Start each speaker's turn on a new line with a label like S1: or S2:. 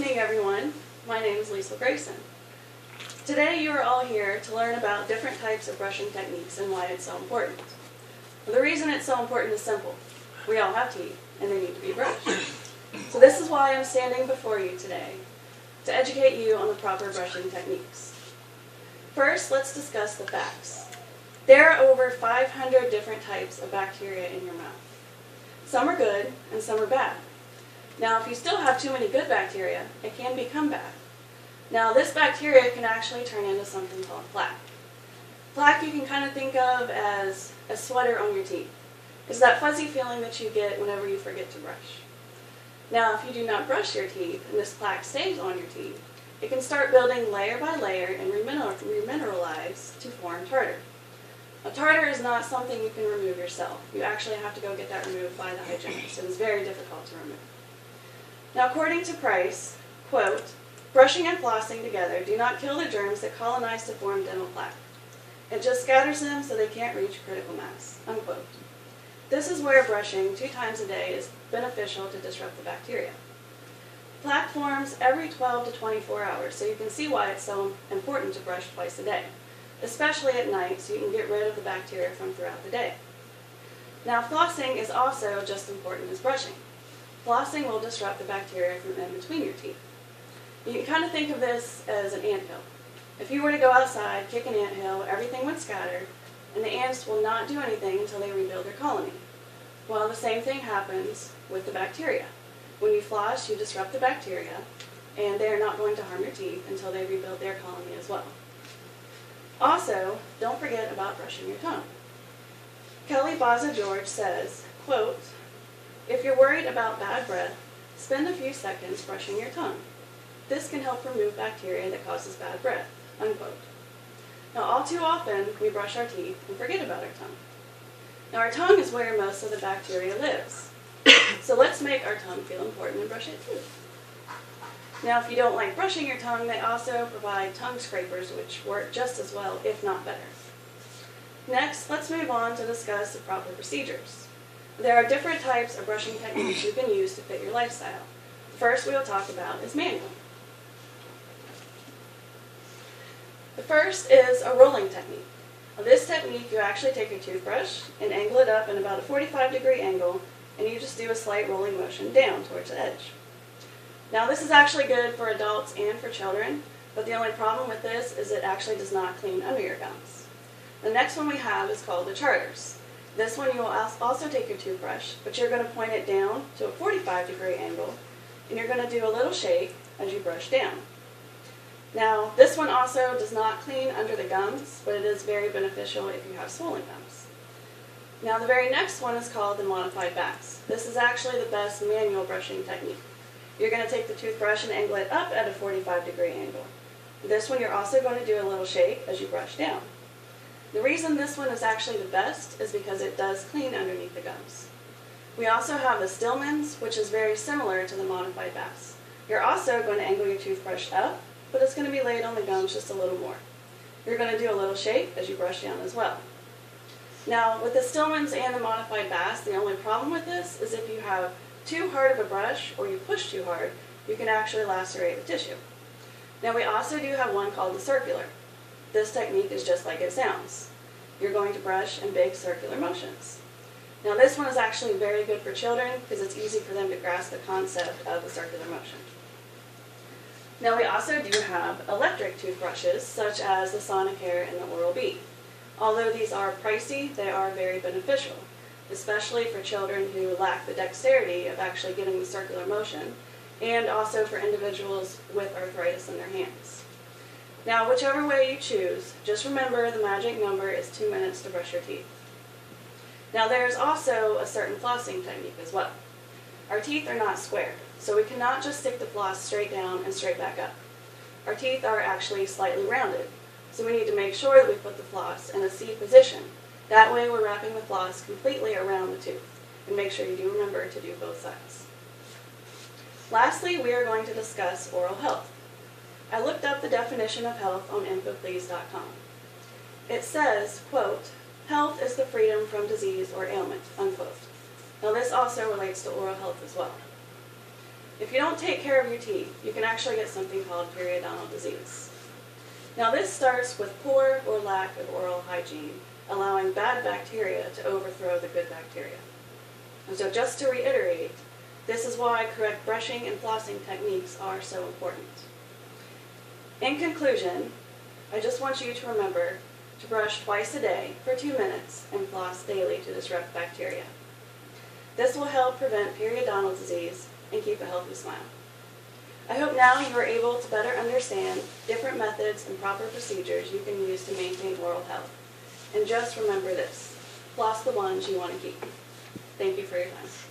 S1: evening, everyone. My name is Leisel Grayson. Today you are all here to learn about different types of brushing techniques and why it's so important. Well, the reason it's so important is simple. We all have teeth, and they need to be brushed. So this is why I'm standing before you today, to educate you on the proper brushing techniques. First, let's discuss the facts. There are over 500 different types of bacteria in your mouth. Some are good, and some are bad. Now, if you still have too many good bacteria, it can become bad. Now, this bacteria can actually turn into something called plaque. Plaque you can kind of think of as a sweater on your teeth. It's that fuzzy feeling that you get whenever you forget to brush. Now, if you do not brush your teeth and this plaque stays on your teeth, it can start building layer by layer and remineralize to form tartar. Now, tartar is not something you can remove yourself. You actually have to go get that removed by the hygienist. It is very difficult to remove. Now, according to Price, quote, "Brushing and flossing together do not kill the germs that colonize to form dental plaque. It just scatters them so they can't reach critical mass," unquote. This is where brushing 2 times a day is beneficial to disrupt the bacteria. Plaque forms every 12 to 24 hours, so you can see why it's so important to brush twice a day, especially at night so you can get rid of the bacteria from throughout the day. Now, flossing is also just as important as brushing. Flossing will disrupt the bacteria from in between your teeth. You can kind of think of this as an anthill. If you were to go outside, kick an anthill, everything would scatter, and the ants will not do anything until they rebuild their colony. Well, the same thing happens with the bacteria. When you floss, you disrupt the bacteria, and they are not going to harm your teeth until they rebuild their colony as well. Also, don't forget about brushing your tongue. Kelly Baza George says, quote, "If you're worried about bad breath, spend a few seconds brushing your tongue. This can help remove bacteria that causes bad breath," unquote. Now, all too often, we brush our teeth and forget about our tongue. Now, our tongue is where most of the bacteria lives. So let's make our tongue feel important and brush it too. Now, if you don't like brushing your tongue, they also provide tongue scrapers, which work just as well, if not better. Next, let's move on to discuss the proper procedures. There are different types of brushing techniques you can use to fit your lifestyle. The first we will talk about is manual. The first is a rolling technique. Now, this technique, you actually take your toothbrush and angle it up in about a 45-degree angle, and you just do a slight rolling motion down towards the edge. Now, this is actually good for adults and for children, but the only problem with this is it actually does not clean under your gums. The next one we have is called the charters. This one you will also take your toothbrush, but you're going to point it down to a 45-degree angle, and you're going to do a little shake as you brush down. Now, this one also does not clean under the gums, but it is very beneficial if you have swollen gums. Now, the very next one is called the modified bass. This is actually the best manual brushing technique. You're going to take the toothbrush and angle it up at a 45-degree angle. This one you're also going to do a little shake as you brush down. The reason this one is actually the best is because it does clean underneath the gums. We also have the Stillman's, which is very similar to the modified bass. You're also going to angle your toothbrush up, but it's going to be laid on the gums just a little more. You're going to do a little shake as you brush down as well. Now, with the Stillman's and the modified bass, the only problem with this is if you have too hard of a brush or you push too hard, you can actually lacerate the tissue. Now, we also do have one called the circular. This technique is just like it sounds. You're going to brush in big circular motions. Now, this one is actually very good for children because it's easy for them to grasp the concept of the circular motion. Now, we also do have electric toothbrushes such as the Sonicare and the Oral-B. Although these are pricey, they are very beneficial, especially for children who lack the dexterity of actually getting the circular motion, and also for individuals with arthritis in their hands. Now, whichever way you choose, just remember the magic number is 2 minutes to brush your teeth. Now, there's also a certain flossing technique as well. Our teeth are not square, so we cannot just stick the floss straight down and straight back up. Our teeth are actually slightly rounded, so we need to make sure that we put the floss in a C position. That way we're wrapping the floss completely around the tooth, and make sure you do remember to do both sides. Lastly, we are going to discuss oral health. I looked up the definition of health on infoplease.com. It says, quote, "Health is the freedom from disease or ailment," unquote. Now, this also relates to oral health as well. If you don't take care of your teeth, you can actually get something called periodontal disease. Now this starts with poor or lack of oral hygiene, allowing bad bacteria to overthrow the good bacteria. And so just to reiterate, this is why correct brushing and flossing techniques are so important. In conclusion, I just want you to remember to brush twice a day for 2 minutes and floss daily to disrupt bacteria. This will help prevent periodontal disease and keep a healthy smile. I hope now you are able to better understand different methods and proper procedures you can use to maintain oral health. And just remember this, floss the ones you want to keep. Thank you for your time.